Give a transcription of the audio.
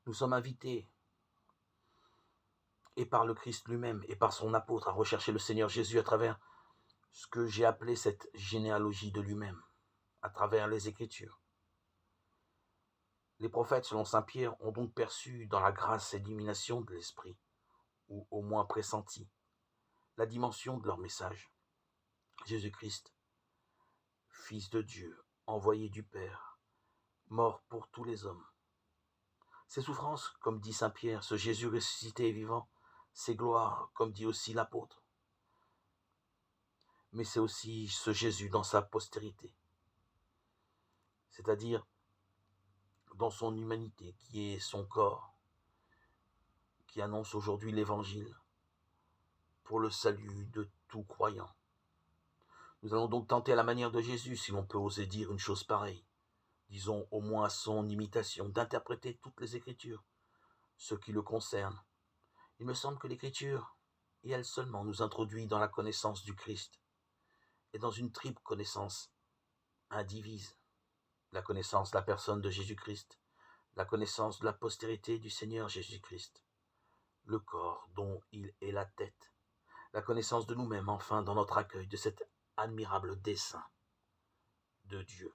Nous sommes invités, et par le Christ lui-même, et par son apôtre, à rechercher le Seigneur Jésus à travers ce que j'ai appelé cette généalogie de lui-même, à travers les Écritures. Les prophètes, selon saint Pierre, ont donc perçu dans la grâce et l'illumination de l'Esprit, ou au moins pressenti, la dimension de leur message. Jésus-Christ, Fils de Dieu, envoyé du Père, mort pour tous les hommes. Ses souffrances, comme dit saint Pierre, ce Jésus ressuscité et vivant, ses gloires, comme dit aussi l'apôtre. Mais c'est aussi ce Jésus dans sa postérité, c'est-à-dire dans son humanité, qui est son corps, qui annonce aujourd'hui l'Évangile pour le salut de tout croyant. Nous allons donc tenter à la manière de Jésus, si l'on peut oser dire une chose pareille, disons au moins à son imitation, d'interpréter toutes les Écritures, ce qui le concerne. Il me semble que l'Écriture, et elle seulement, nous introduit dans la connaissance du Christ, et dans une triple connaissance indivise. La connaissance de la personne de Jésus-Christ, la connaissance de la postérité du Seigneur Jésus-Christ, le corps dont il est la tête, la connaissance de nous-mêmes, enfin, dans notre accueil de cet admirable dessein de Dieu.